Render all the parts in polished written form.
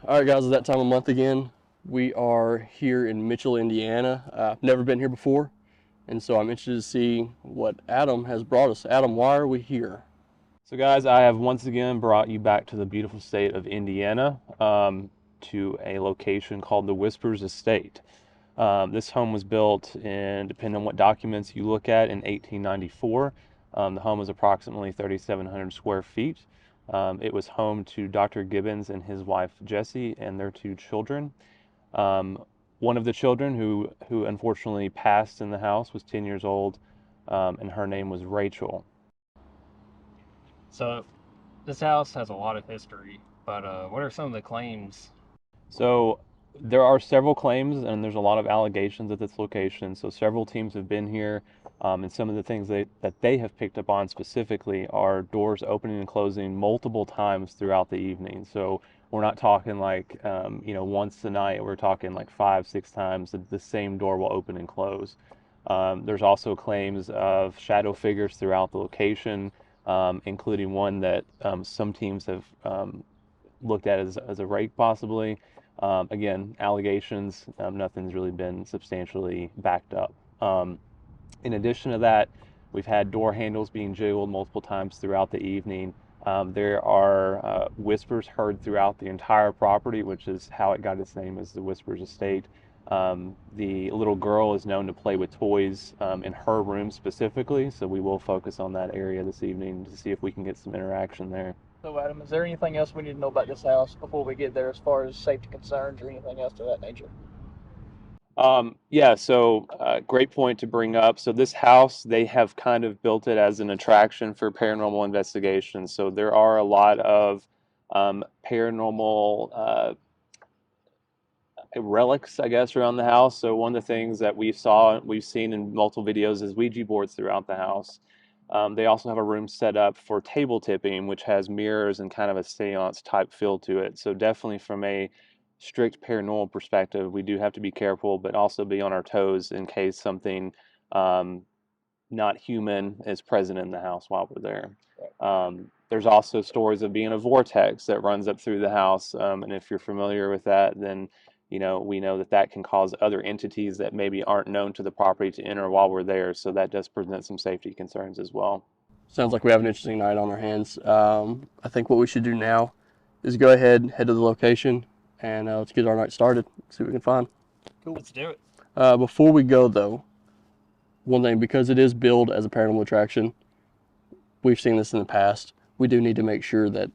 All right, guys, it's that time of month again. We are here in Mitchell, Indiana. Never been here before, and so I'm interested to see what Adam has brought us. Adam, why are we here? So guys, I have once again brought you back to the beautiful state of Indiana, to a location called the Whispers Estate. This home was built in, depending on what documents you look at, in 1894. The home was approximately 3,700 square feet. It was home to Dr. Gibbons and his wife Jessie and their two children. Um, One of the children who unfortunately passed in the house was 10 years old, and her name was Rachel. So this house has a lot of history, but what are some of the claims? So there are several claims and there's a lot of allegations at this location. So several teams have been here, and some of the things that they have picked up on specifically are doors opening and closing multiple times throughout the evening. So we're not talking like, once a night. We're talking like 5, 6 times the same door will open and close. There's also claims of shadow figures throughout the location, including one that some teams have looked at as a rake possibly. Again, allegations, nothing's really been substantially backed up. In addition to that, we've had door handles being jiggled multiple times throughout the evening. There are whispers heard throughout the entire property, which is how it got its name as the Whispers Estate. The little girl is known to play with toys in her room specifically, so we will focus on that area this evening to see if we can get some interaction there. So, Adam, is there anything else we need to know about this house before we get there as far as safety concerns or anything else of that nature? Yeah, so great point to bring up. So this house, they have kind of built it as an attraction for paranormal investigations. So there are a lot of paranormal relics, I guess, around the house. So one of the things that we've seen in multiple videos is Ouija boards throughout the house. They also have a room set up for table tipping, which has mirrors and kind of a seance type feel to it. So definitely from a strict paranormal perspective, we do have to be careful, but also be on our toes in case something um, not human is present in the house while we're there. There's also stories of being a vortex that runs up through the house, and if you're familiar with that, then we know that that can cause other entities that maybe aren't known to the property to enter while we're there. So that does present some safety concerns as well. Sounds like we have an interesting night on our hands. I think what we should do now is go ahead, head to the location, and let's get our night started. See what we can find. Cool. Let's do it. Before we go, though, one thing, because it is billed as a paranormal attraction, we've seen this in the past. We do need to make sure that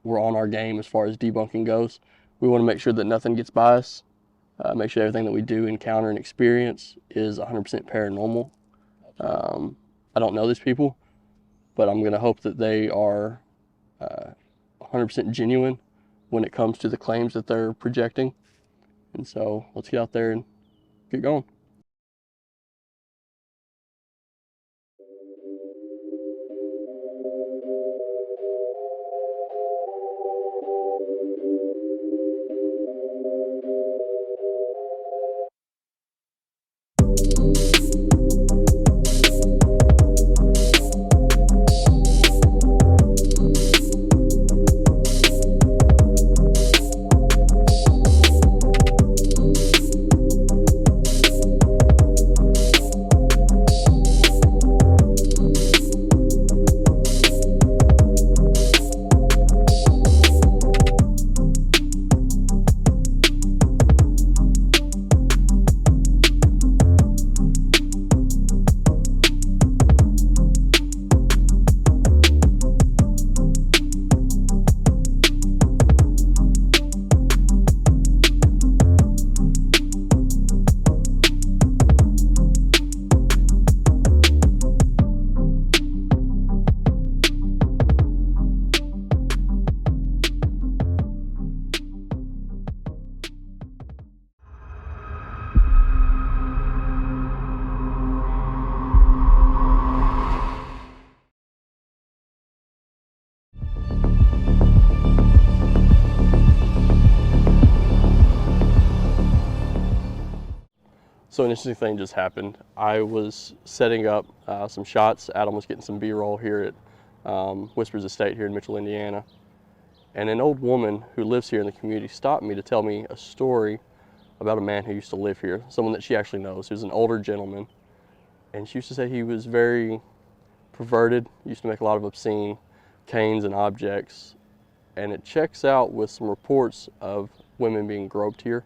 we're on our game as far as debunking goes. We want to make sure that nothing gets by us. Make sure everything that we do encounter and experience is 100% paranormal. I don't know these people, but I'm going to hope that they are 100% genuine when it comes to the claims that they're projecting. And so let's get out there and get going. So an interesting thing just happened. I was setting up some shots. Adam was getting some B-roll here at Whispers Estate here in Mitchell, Indiana. And an old woman who lives here in the community stopped me to tell me a story about a man who used to live here, someone that she actually knows. He was an older gentleman. And she used to say he was very perverted, used to make a lot of obscene canes and objects. And it checks out with some reports of women being groped here.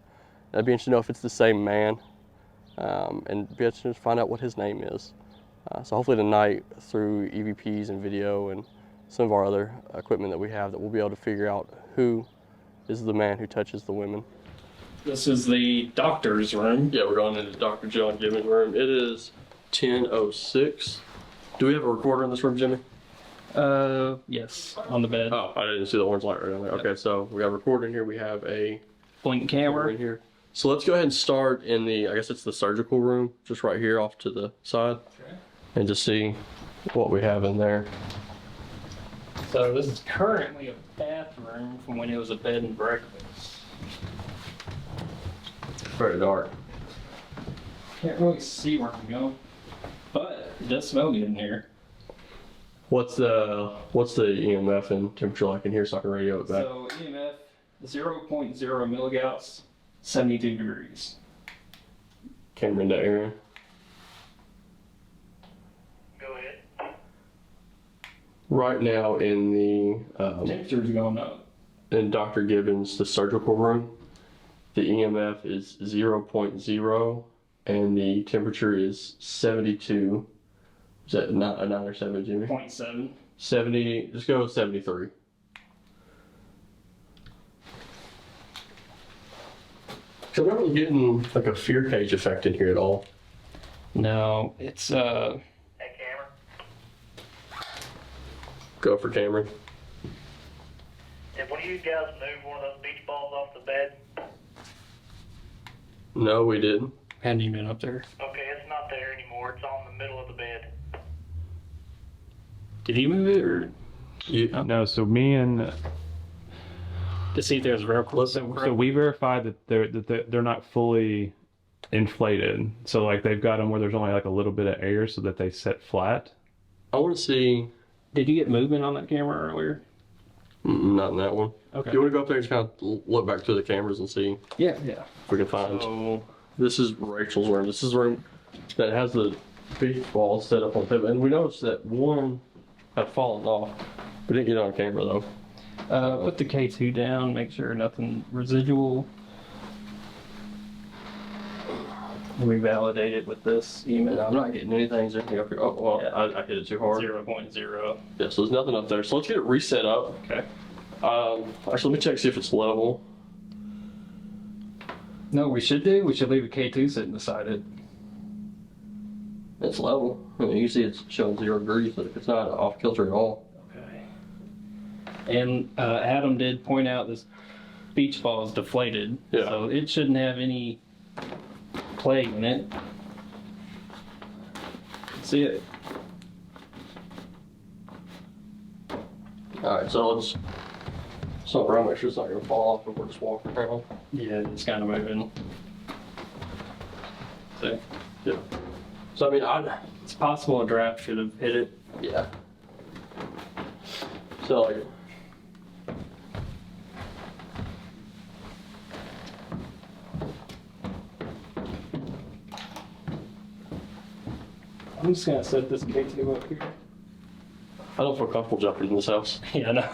I'd be interested to know if it's the same man, and be interested to find out what his name is. So hopefully tonight, through EVPs and video and some of our other equipment that we have, that we'll be able to figure out who is the man who touches the women. This is the doctor's room. Yeah, we're going into Dr. John Gibbons' room. It is 10:06. Do we have a recorder in this room, Jimmy? Yes, on the bed. Oh, I didn't see the orange light right on there. Okay, so we got a recorder in here. We have a Blink camera camera. in here. So let's go ahead and start in the, I guess it's the surgical room, just right here off to the side, Okay. and just see what we have in there. So this is currently a bathroom from when it was a bed and breakfast. Very dark. Can't really see where I'm going, but it does smell good in here. What's the EMF and temperature like in here so I can radio it back? So EMF 0.0 milligauss, 72 degrees. Camera in that area. Go ahead. Right now in the Temperature's going up. in Dr. Gibbons, the surgical room, the EMF is 0.0 and the temperature is 72. Is that not a 9 or 7, Jimmy? 0.7. 70, just go with 73. So I'm not really getting like a fear cage effect in here at all. No, it's Hey, Cameron. Go for Cameron. Did one of you guys move one of those beach balls off the bed? No, we didn't. hadn't even been up there. Okay, it's not there anymore. It's on the middle of the bed. Did you move it or No, so me and to see if there's real close? so we verified that they're not fully inflated. So like they've got them where there's only like a little bit of air so that they set flat. I want to see. Did you get movement on that camera earlier? Not in that one. Okay. Do you want to go up there and just kind of look back through the cameras and see Yeah. if we can find? So This is Rachel's room. This is the room that has the beach ball set up on the table. And we noticed that one had fallen off. We didn't get it on camera though. put the K2 down. Make sure nothing residual. We validate it with this And email. I'm not getting anything. Is there anything up here? Oh, well, Yeah. I hit it too hard. 0.0. Yeah, so there's nothing up there. So let's get it reset up. Okay. Actually, let me check, see if it's level. No, we should leave a K2 sitting beside it. It's level. I mean, you see it's showing 0 degrees, but it's not off kilter at all. Okay. And Adam did point out this beach ball is deflated. Yeah. So it shouldn't have any play in it. See it? Alright, so let's around, make sure it's not going to fall off if we're just walking around. Yeah, it's kind of moving. See? Yeah. So, I mean, It's possible a draft should have hit it. yeah. So, like, I'm just gonna set this K2 up here. I don't feel comfortable jumping in this house. Yeah, no.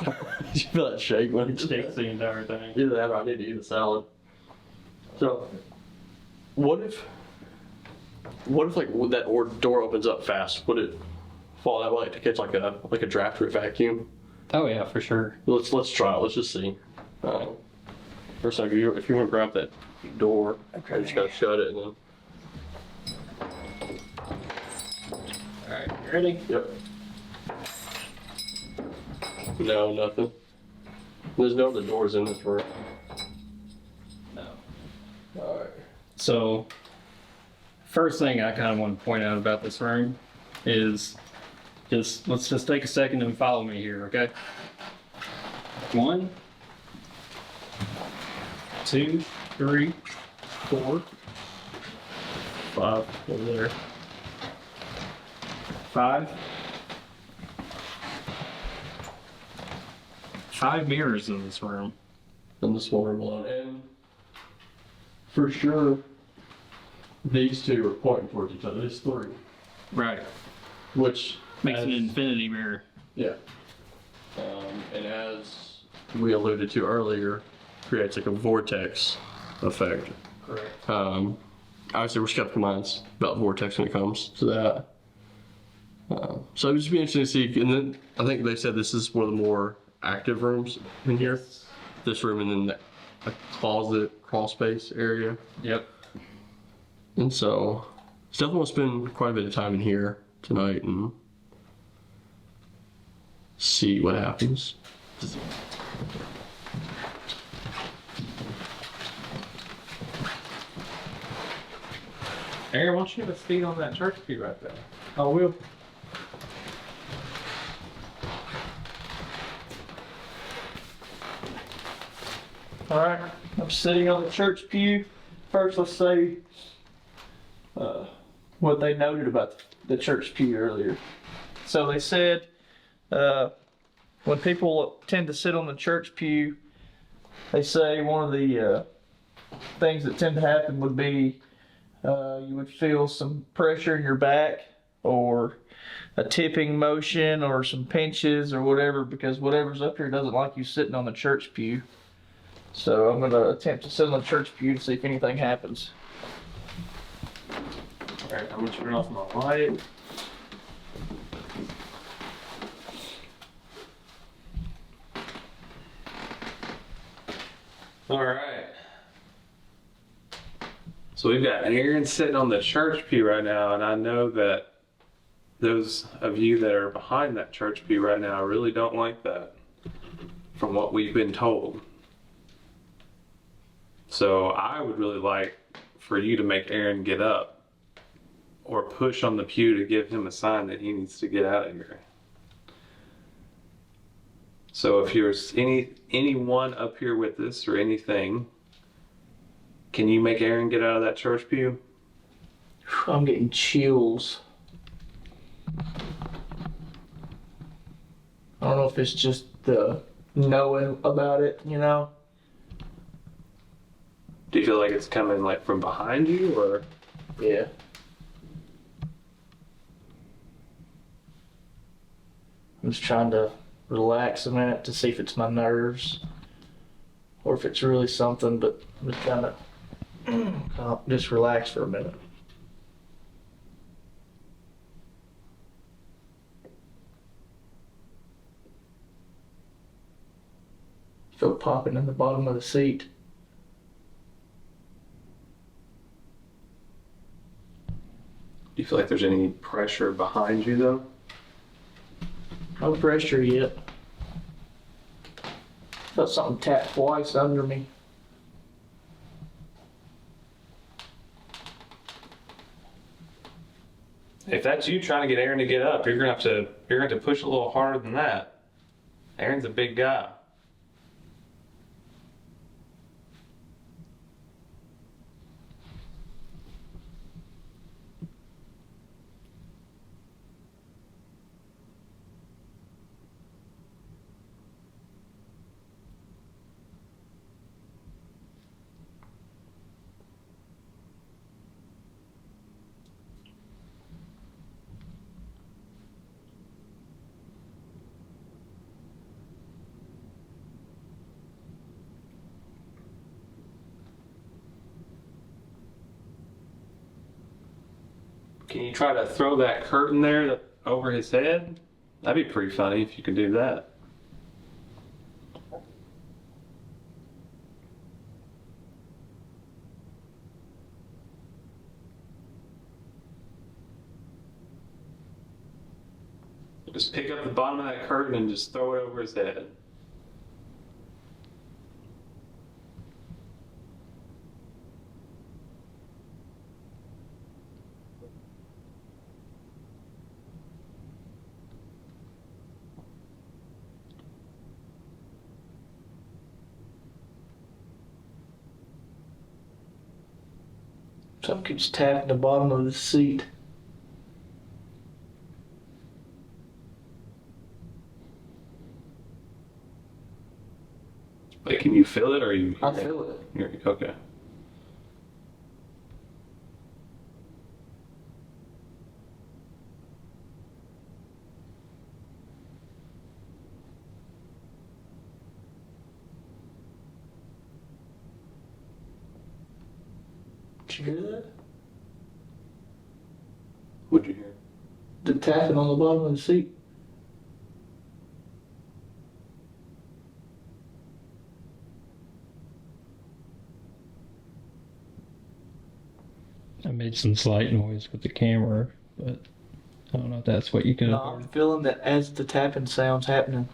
Did you feel that shake when It shakes the entire thing. Either that or I need to eat a salad. So, what if like that door opens up fast? Would it fall that way to catch like a draft or a vacuum? Oh yeah, for sure. Let's try it. Let's just see. First thing, if you want to grab that door, Okay. you just gotta shut it and then. All right, you ready? Yep. No, nothing. There's no other doors in this room. No. All right. So, first thing I kind of want to point out about this room is let's just take a second and follow me here, okay? 1, 2, 3, 4, 5 over there. 5, 5 mirrors in this room. in this one room alone. And for sure, these two are pointing towards each other. There's three, Right. which Makes an as- infinity mirror. Yeah. And as we alluded to earlier, creates like a vortex effect. Correct. Obviously, we're skeptical minds about vortex when it comes to that. So it would just be interesting to see. And then I think they said this is one of the more active rooms in here. This room and then a closet, crawl space area. Yep. And so, it's definitely want to spend quite a bit of time in here tonight and see what happens. Aaron, why don't you have a seat on that church pew right there? I will. All right, I'm sitting on the church pew. First, let's say what they noted about the church pew earlier. So they said when people tend to sit on the church pew, they say one of the things that tend to happen would be you would feel some pressure in your back or a tipping motion or some pinches or whatever, because whatever's up here doesn't like you sitting on the church pew. So I'm going to attempt to sit on the church pew to see if anything happens. All right, I'm gonna turn off my light. All right. So we've got Aaron sitting on the church pew right now, and I know that those of you that are behind that church pew right now really don't like that, from what we've been told. So I would really like for you to make Aaron get up or push on the pew to give him a sign that he needs to get out of here. So if there's anyone up here with us or anything, can you make Aaron get out of that church pew? I'm getting chills. I don't know if it's just the knowing about it, you know? Do you feel like it's coming like from behind you, or? Yeah. I'm just trying to relax a minute to see if it's my nerves or if it's really something, but I'm just kind of just relax for a minute. Feel popping in the bottom of the seat. Do you feel like there's any pressure behind you though? No pressure yet. Felt something tap twice under me. If that's you trying to get Aaron to get up, you're gonna have to push a little harder than that. Aaron's a big guy. Can you try to throw that curtain there over his head? That'd be pretty funny if you could do that. Just pick up the bottom of that curtain and just throw it over his head. Something keeps tapping the bottom of the seat. Like, can you feel it, or you? I feel it. Okay. Did you hear that? What'd you hear? The tapping on the bottom of the seat. I made some slight noise with the camera, but I don't know if that's what you could No, have I'm heard. feeling that as the tapping sound's happening,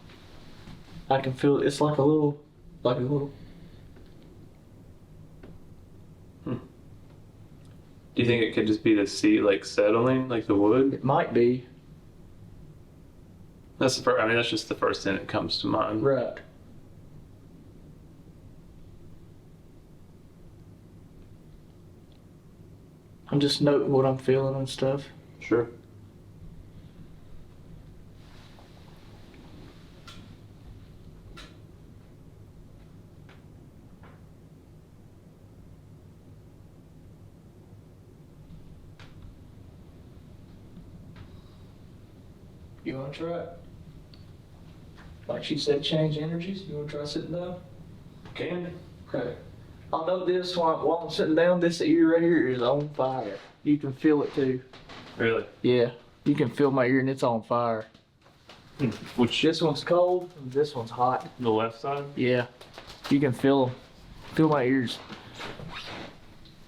I can feel it's like a little. Do you think it could just be the seat, like, settling, like the wood? It might be. That's the first. I mean, that's just the first thing that comes to mind. Right. I'm just noting what I'm feeling and stuff. Sure. You want to try it? Like she said, change energies. You want to try sitting down? Can. Okay. I'll note this while I'm sitting down. This ear right here is on fire. You can feel it too. Really? Yeah. You can feel my ear and it's on fire. Which? This one's cold and this one's hot. The left side? Yeah. You can feel them. Feel my ears.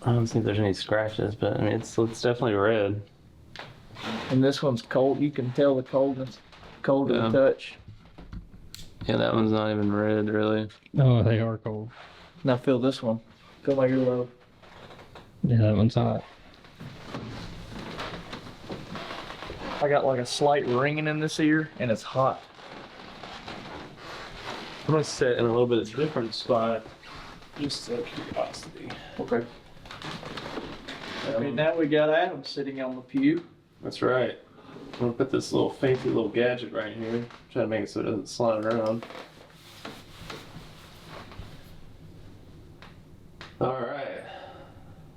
I don't think there's any scratches, but I mean, it's definitely red. And this one's cold. You can tell the coldness. Cold to the Yeah. touch. Yeah, that one's not even red, really. Oh, they are cold. Now feel this one. Feel my earlobe. Yeah, that one's hot. I got like a slight ringing in this ear and it's hot. I'm gonna sit in a little bit different spot, just out of curiosity. Okay. Okay, now we got Adam sitting on the pew. That's right. I'm gonna put this little fancy little gadget right here. Try to make it so it doesn't slide around. All right.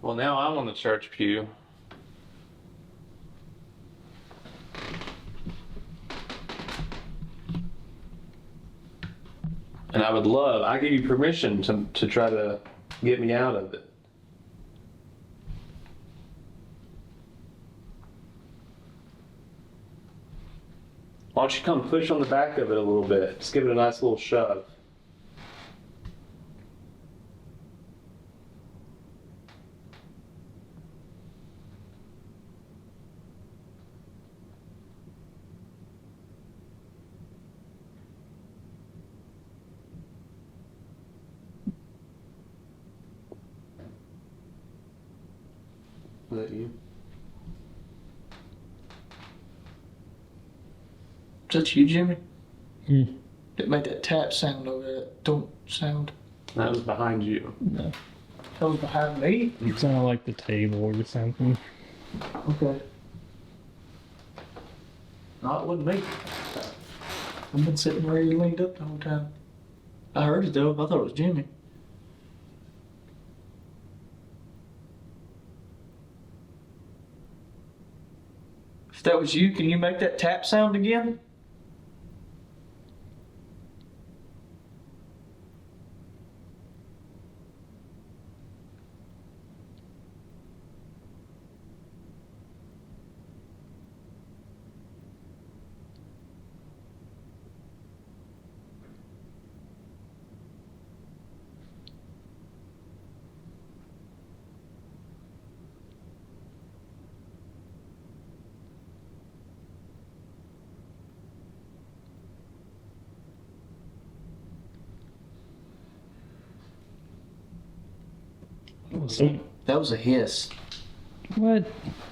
Well, now I'm on the church pew. And I give you permission to try to get me out of it. Why don't you come push on the back of it a little bit? Just give it a nice little shove. Is that you? Is that you, Jimmy? Hmm. It made that tap sound over there. Don't sound. That was behind you. No. That was behind me. It sounded like the table or something. Okay. No, it wasn't me. I've been sitting where you leaned up the whole time. I heard it though. I thought it was Jimmy. If that was you, can you make that tap sound again? That was a hiss. What?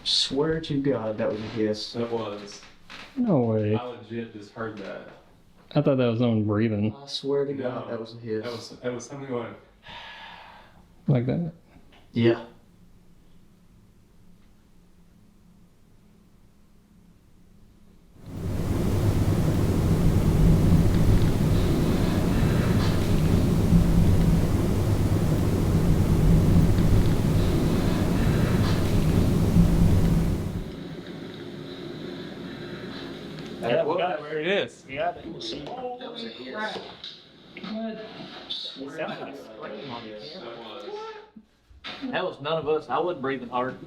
Swear to God, that was a hiss. It was. No way. I legit just heard that. I thought that was on breathing I swear to God, No. that was a hiss. It was something going. like that. Yeah. Yeah, we got it. There it is. We got it. That was a yes. Sounds like a scream on your camera. That was none of us. I wasn't breathing hard.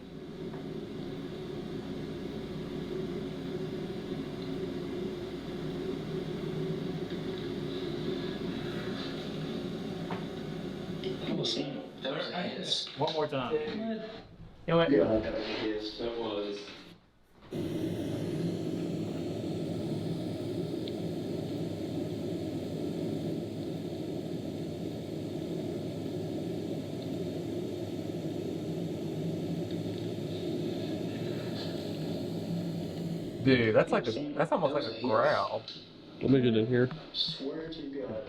That was a yes. One more time. You know what? Yes, that was. Dude, that's almost like a growl. Let me get in here. Swear to God,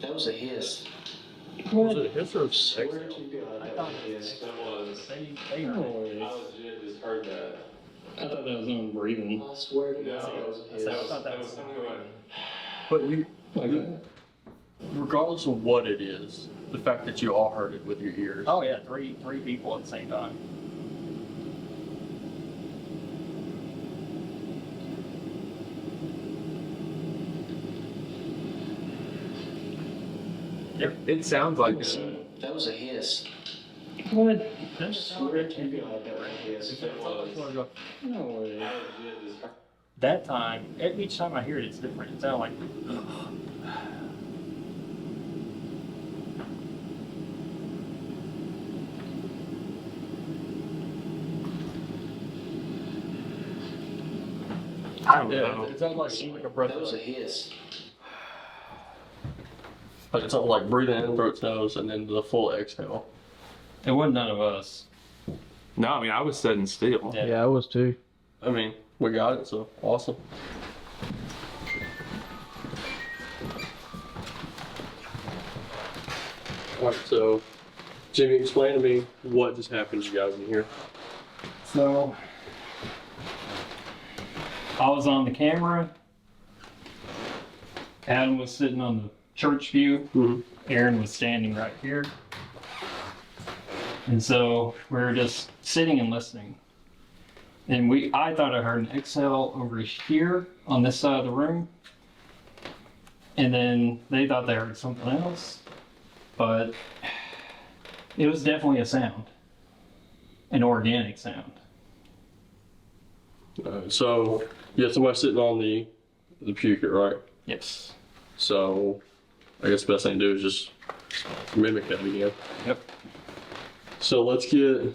that was a hiss. Was it a hiss or a Swear to God, that was a hiss. That was. They I legit just heard that. I thought that was them breathing. I swear to God, No, that was a hiss. that was something going. But you, Okay. regardless of what it is, the fact that you all heard it with your ears. Oh yeah, three people at the same time. It sounds like That was a hiss. What? Swear to God, that was a hiss. No way. That time, each time I hear it, it's different. It sounds like. I don't Yeah, know. it sounds like a breath. That was a hiss. Like it's something like breathing in through its nose and then the full exhale. It wasn't none of us. No, I mean I was sitting still. Yeah. I was too. I mean, we got it, so awesome. Alright, so Jimmy, explain to me what just happened to you guys in here. So, I was on the camera. Adam was sitting on the church pew. Mm-hmm. Aaron was standing right here. And so we were just sitting and listening. And I thought I heard an exhale over here on this side of the room. And then they thought they heard something else. But it was definitely a sound. An organic sound. So you have somebody sitting on the puker, right? Yes. So I guess the best thing to do is just mimic that again. Yep. So let's get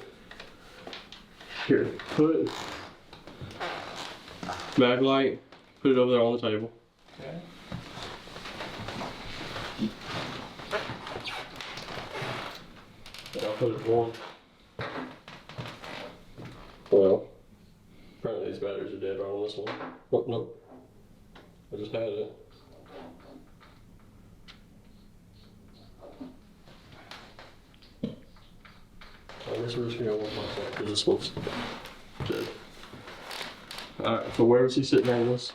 here. Put mag light. Put it over there on the table. Okay. And I'll put it on. Well, apparently these batteries are dead right on this one. Oh, no. I just had it. I guess we're just gonna go one by one because this one's dead. Alright, so where is he sitting on this?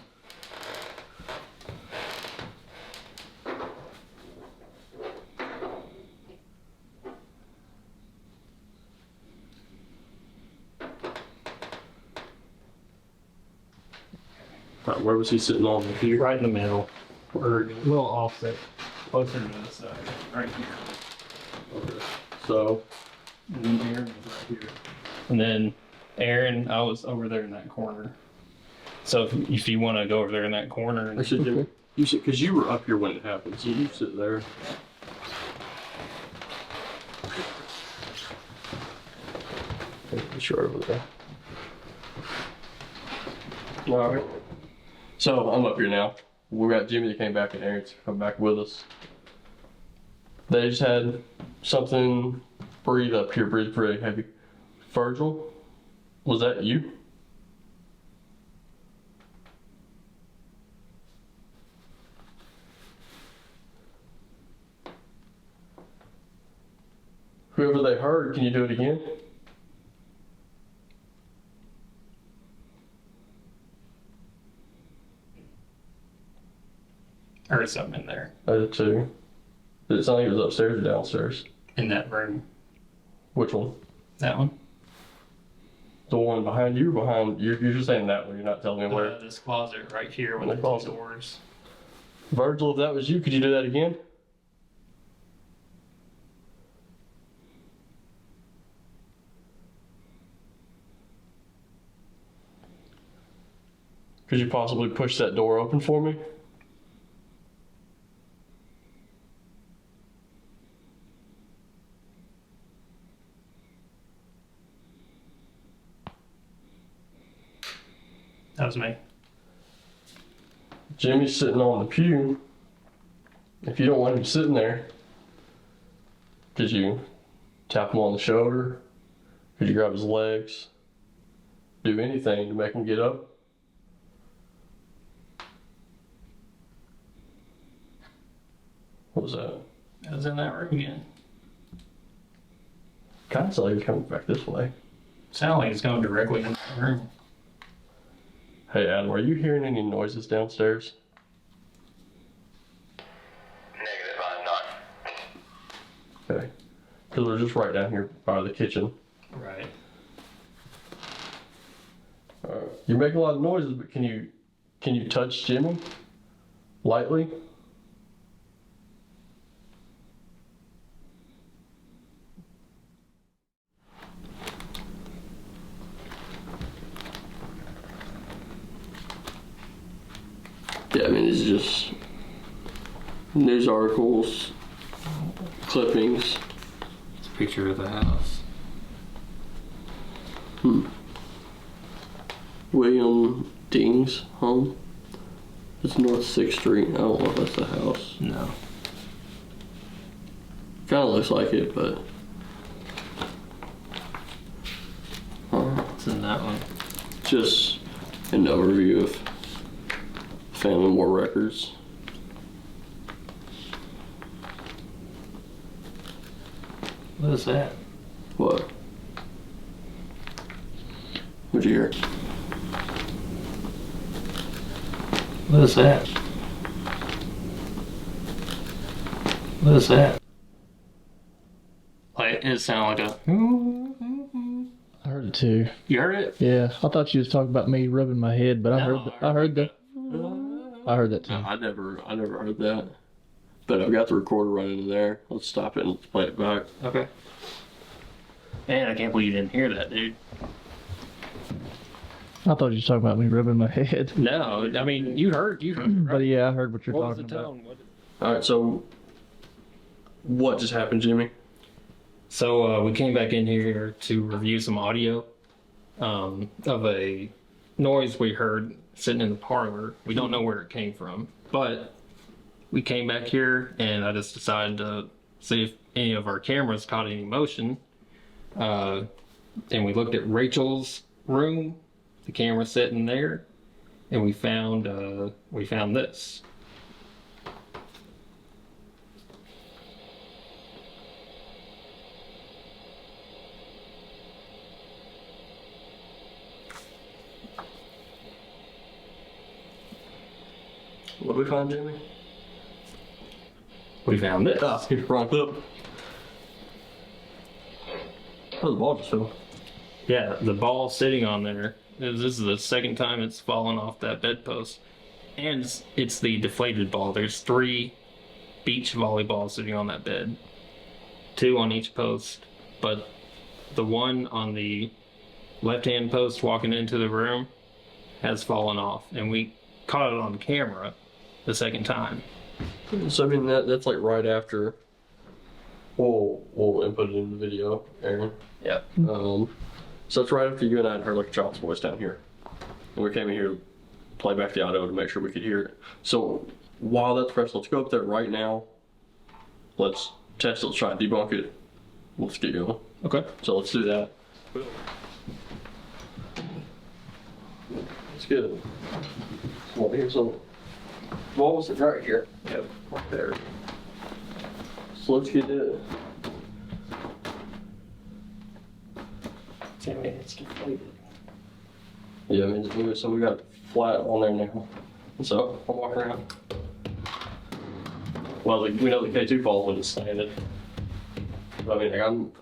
Alright, where was he sitting on the here? Right in the middle. Or a little offset. Closer to the side. Right here. Okay. So, And then Aaron was right here. And then Aaron, I was over there in that corner. So if you want to go over there in that corner. And, actually, Jimmy, you should, because you were up here when it happened, so you sit there. It's right over there. Alright. So I'm up here now. We got Jimmy that came back and Aaron's come back with us. They just had something breathe up here, breathe pretty heavy. Virgil, was that you? Whoever they heard, can you do it again? I heard something in there. I did too. Did it sound like it was upstairs or downstairs? In that room. Which one? That one. The one behind you, you're just saying that one. You're not telling me where. This closet right here with The the closet. two doors. Virgil, if that was you, could you do that again? Could you possibly push that door open for me? That was me. Jimmy's sitting on the pew. If you don't want him sitting there, could you tap him on the shoulder? Could you grab his legs? Do anything to make him get up? What was that? I was in that room again. Kind of like he was coming back this way. Sounded like it's going directly in the room. Hey Adam, are you hearing any noises downstairs? Negative, I'm not. Okay. Because we're just right down here by the kitchen. Right. You're making a lot of noises, but can you touch Jimmy? Lightly? Yeah, I mean, it's just news articles, clippings. It's a picture of the house. William Ding's home. It's North 6th Street. I don't know if that's the house. No. Kind of looks like it, but. It's in that one. Just an overview of Family War records. What is that? What? What'd you hear? What is that? What is that? Like, it sounded like a. I heard it too. You heard it? Yeah, I thought you was talking about me rubbing my head, but I heard that too. No, I never heard that. But I've got the recorder running in there. Let's stop it and let's play it back. Okay. Man, I can't believe you didn't hear that, dude. I thought you was talking about me rubbing my head. No, I mean, you heard it, But right? yeah, I heard what you're What was talking the about. tone? All right, so what just happened, Jimmy? So we came back in here to review some audio of a noise we heard sitting in the parlor. We don't know where it came from, but we came back here and I just decided to see if any of our cameras caught any motion. And we looked at Rachel's room, the camera sitting there, and we found this. What did we find, Jimmy? We found this. Ah, here's the wrong clip. Oh, the ball just fell. Yeah, the ball sitting on there. This is the second time it's fallen off that bedpost. And it's the deflated ball. There's 3 beach volleyballs sitting on that bed. 2 on each post. But the one on the left-hand post walking into the room has fallen off. And we caught it on camera the second time. So I mean that's like right after. We'll input it in the video, Aaron. Yeah. So it's right after you and I had heard like a child's voice down here, and we came in here to play back the audio to make sure we could hear it. So while that's fresh, let's go up there right now. Let's test it. Let's try and debunk it. Let's get going. Okay. So let's do that. Let's get it. Well, here's a wall was it right here? Yep, right there. So let's get it. 10 minutes deflated. Yeah, I mean, just move it so we got it flat on there now. So I'll walk around. Well, we know the K2 falls when it's standing. But I mean, like,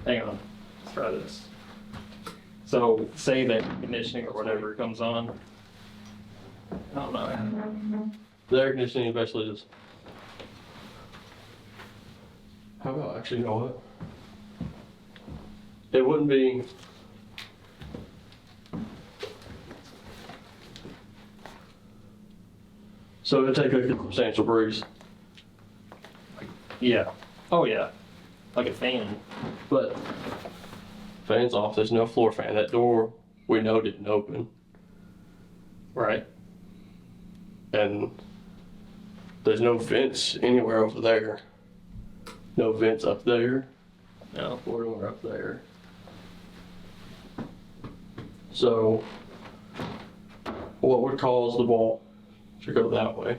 Hang on. Let's try this. So say that conditioning or whatever comes on. I don't know. The air conditioning basically is. How about actually, you know what? It wouldn't be. So it'd take a substantial breeze, Yeah. Oh yeah. Like a fan. but fan's off. There's no floor fan. That door we know didn't open, Right. and there's no vents anywhere over there. No vents up there. No. Or anywhere up there. So, what would cause the ball to go that way?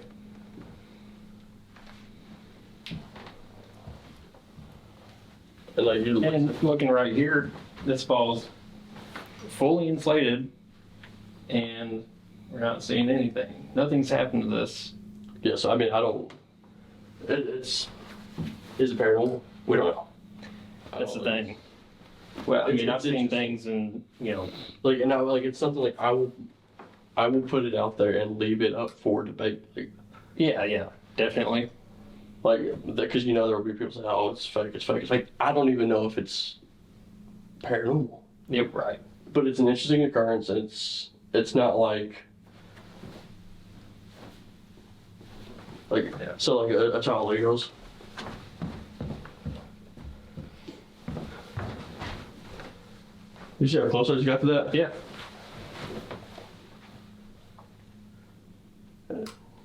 And like you, And looking right here, this ball's fully inflated, and we're not seeing anything. Nothing's happened to this. yeah. So I mean, I don't. It's is it paranormal? We don't know. I That's the don't know. thing. Well, I mean, It's I've seen interesting. things, and Like and now, like it's something like I would put it out there and leave it up for debate. yeah, definitely. Like, because you know there will be people saying, "Oh, it's fake, it's fake, it's fake." I don't even know if it's paranormal, Yep, right. but it's an interesting occurrence. And it's not like Yeah. so like a child that goes. You see how close I just got to that? Yeah.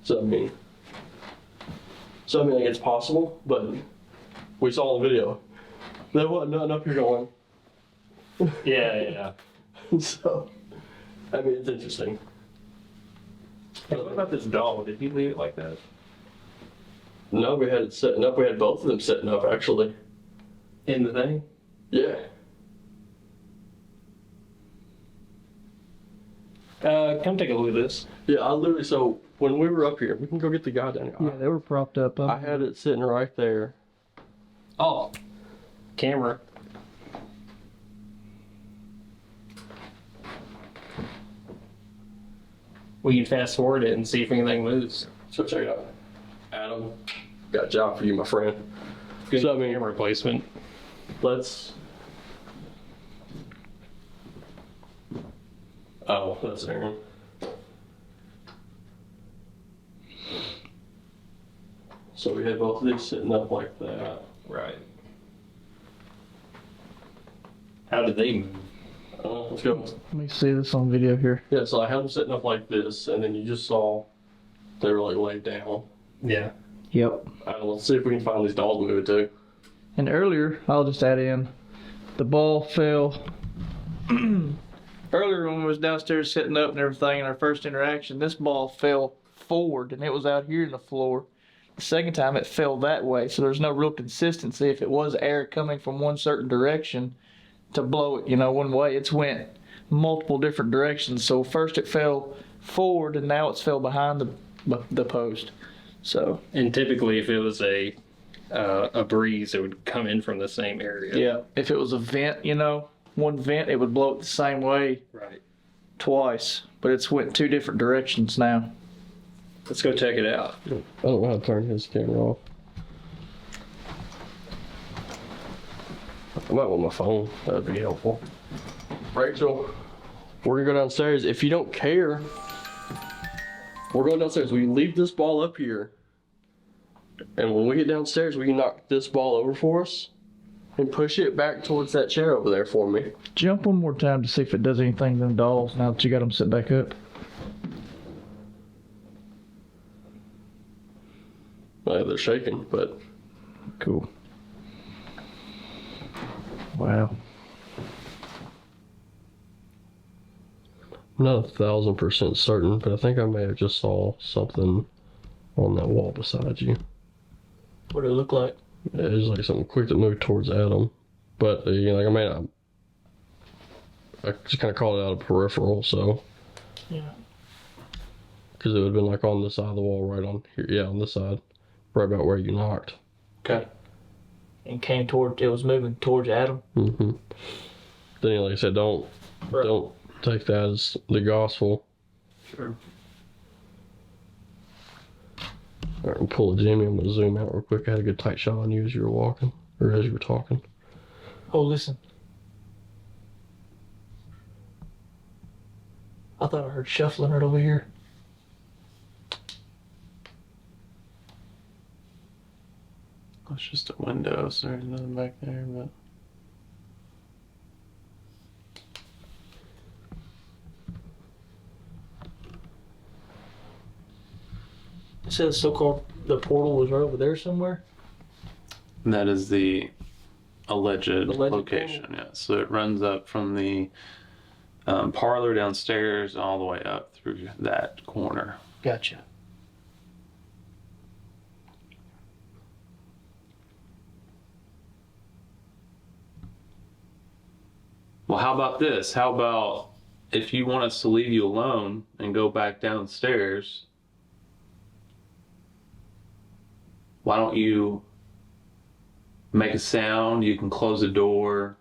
So I mean, like it's possible, but we saw the video. There wasn't nothing up here going. Yeah. So, I mean, it's interesting. What about this dog? Did he leave it like that? No, we had it setting up. We had both of them setting up, actually. In the thing? Yeah. Come take a look at this. Yeah, I literally, so when we were up here, we can go get the guy down here. Yeah, they were propped up. I had it sitting right there. Oh, camera. We can fast forward it and see if anything moves. So check it out. Adam, got a job for you, my friend. Good So, I mean- camera placement. Let's. Oh, that's Aaron. So we had both of these sitting up like that. Right. How did they move? Let's go. Let me see this on video here. Yeah, so I had them sitting up like this, and then you just saw they were like laid down. Yeah. Yep. Let's see if we can find these dolls moving too. And earlier, I'll just add in, the ball fell. Earlier when we was downstairs setting up and everything in our first interaction, this ball fell forward and it was out here in the floor. The second time it fell that way, so there's no real consistency. If it was air coming from one certain direction to blow it, one way, it's went multiple different directions. So first it fell forward and now it's fell behind the post. So And typically, if it was a breeze, it would come in from the same area. yeah, if it was a vent, one vent, it would blow it the same way Right. twice, but it's went two different directions now. Let's go check it out. I don't know how to turn his camera off. I might want my phone. That would be helpful. Rachel, we're gonna go downstairs. If you don't care, we're going downstairs. We leave this ball up here, and when we get downstairs, we can knock this ball over for us and push it back towards that chair over there for me. Jump one more time to see if it does anything to them dolls now that you got them sit back up. They're shaking, but Cool. Wow. I'm not 1,000% certain, but I think I may have just saw something on that wall beside you. What did it look like? It was like something quick that moved towards Adam, but I just kind of called it out of peripheral, so Yeah. because it would have been like on the side of the wall, right on here, yeah, on this side, right about where you knocked. Okay. And it was moving towards Adam. Mm-hmm. Then, like I said, don't Don't take that as the gospel. Sure. All right, we'll pull a Jimmy. I'm gonna zoom out real quick. I had a good tight shot on you as you were walking, or as you were talking. Oh, listen. I thought I heard shuffling right over here. It's just a window, so there's nothing back there, but. It says so-called the portal was right over there somewhere. That is the alleged location, portal? yeah. So it runs up from the parlor downstairs all the way up through that corner. Gotcha. Well, how about this? How about if you want us to leave you alone and go back downstairs, why don't you make a sound? You can close the door.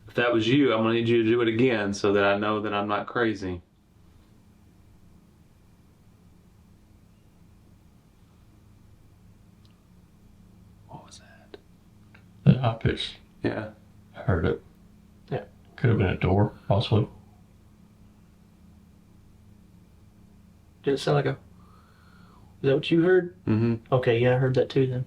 If that was you, I'm gonna need you to do it again so that I know that I'm not crazy. What was that? The high pitch. Yeah. I heard it. Yeah. Could have been a door, possibly. Did it sound like a... Is that what you heard? Mm-hmm. Okay, yeah, I heard that too then.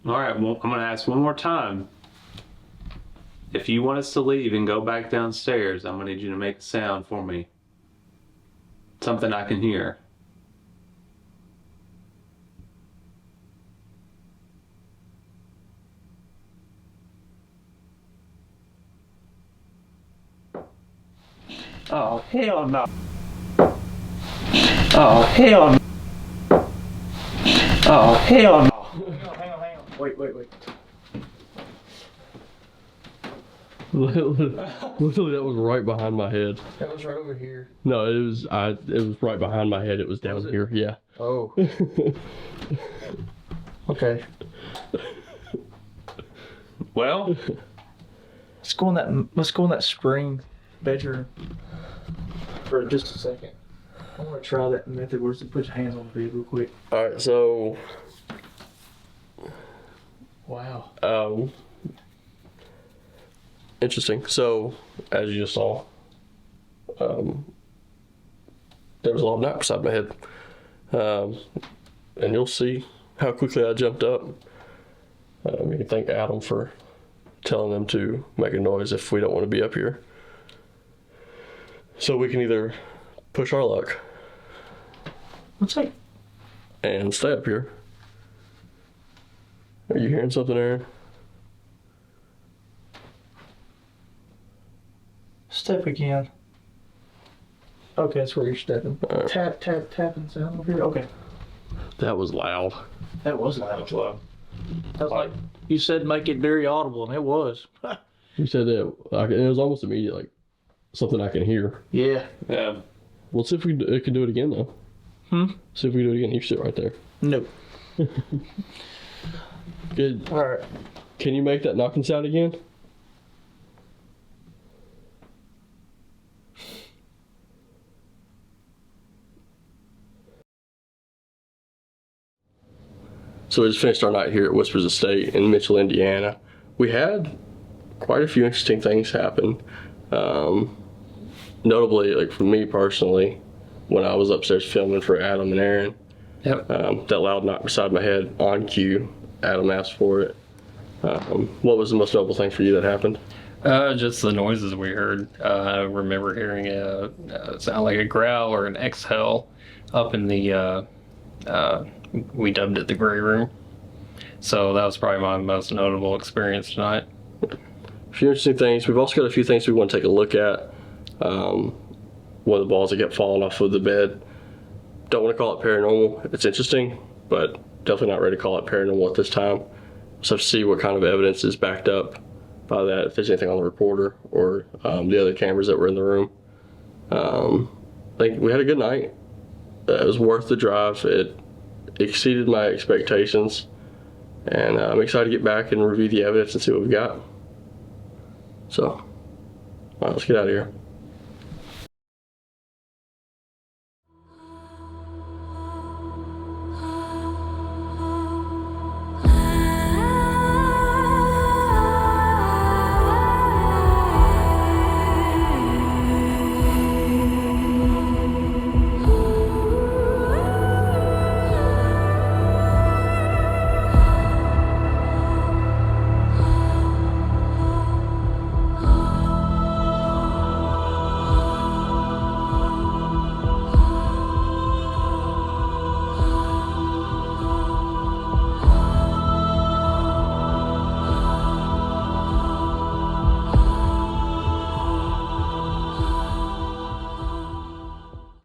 All right, well, I'm going to ask one more time. If you want us to leave and go back downstairs, I'm going to need you to make a sound for me. Something I can hear. Oh, hell no. Oh, hell no. Oh, hell no. Hang on. Wait. Literally, that was right behind my head. That was right over here. No, it was right behind my head. It was down Was it? here. Yeah. Oh. Okay. Well, Let's go in that spring bedroom for just a second. I want to try that method where you put your hands on the bed real quick. All right. So, Wow. interesting. So, as you just saw, there was a lot of night beside my head, and you'll see how quickly I jumped up. You can thank Adam for telling them to make a noise if we don't want to be up here. So we can either push our luck Let's see. and stay up here. Are you hearing something, Aaron? Step again. Okay, that's where you're stepping. Alright. Tapping sound over here. Okay. That was loud. That was loud. That was like you said, make it very audible, and it was. You said that, it was almost immediate, like something I can hear. Yeah. yeah. Well, see if we can do it again, though. See if we can do it again. You sit right there. Nope. Good. All right. Can you make that knocking sound again? So we just finished our night here at Whispers Estate in Mitchell, Indiana. We had quite a few interesting things happen. Notably, like for me personally, when I was upstairs filming for Adam and Aaron, that loud knock beside my head on cue, Adam asked for it. What was the most notable thing for you that happened? Just the noises we heard. I remember hearing a sound like a growl or an exhale up in the, we dubbed it the gray room. So that was probably my most notable experience tonight. A few interesting things. We've also got a few things we want to take a look at. one of the balls that kept falling off of the bed. Don't want to call it paranormal. It's interesting, but definitely not ready to call it paranormal at this time. So have to see what kind of evidence is backed up by that, if there's anything on the recorder or the other cameras that were in the room. I think we had a good night. It was worth the drive. It exceeded my expectations, and I'm excited to get back and review the evidence and see what we've got. So, all right, let's get out of here.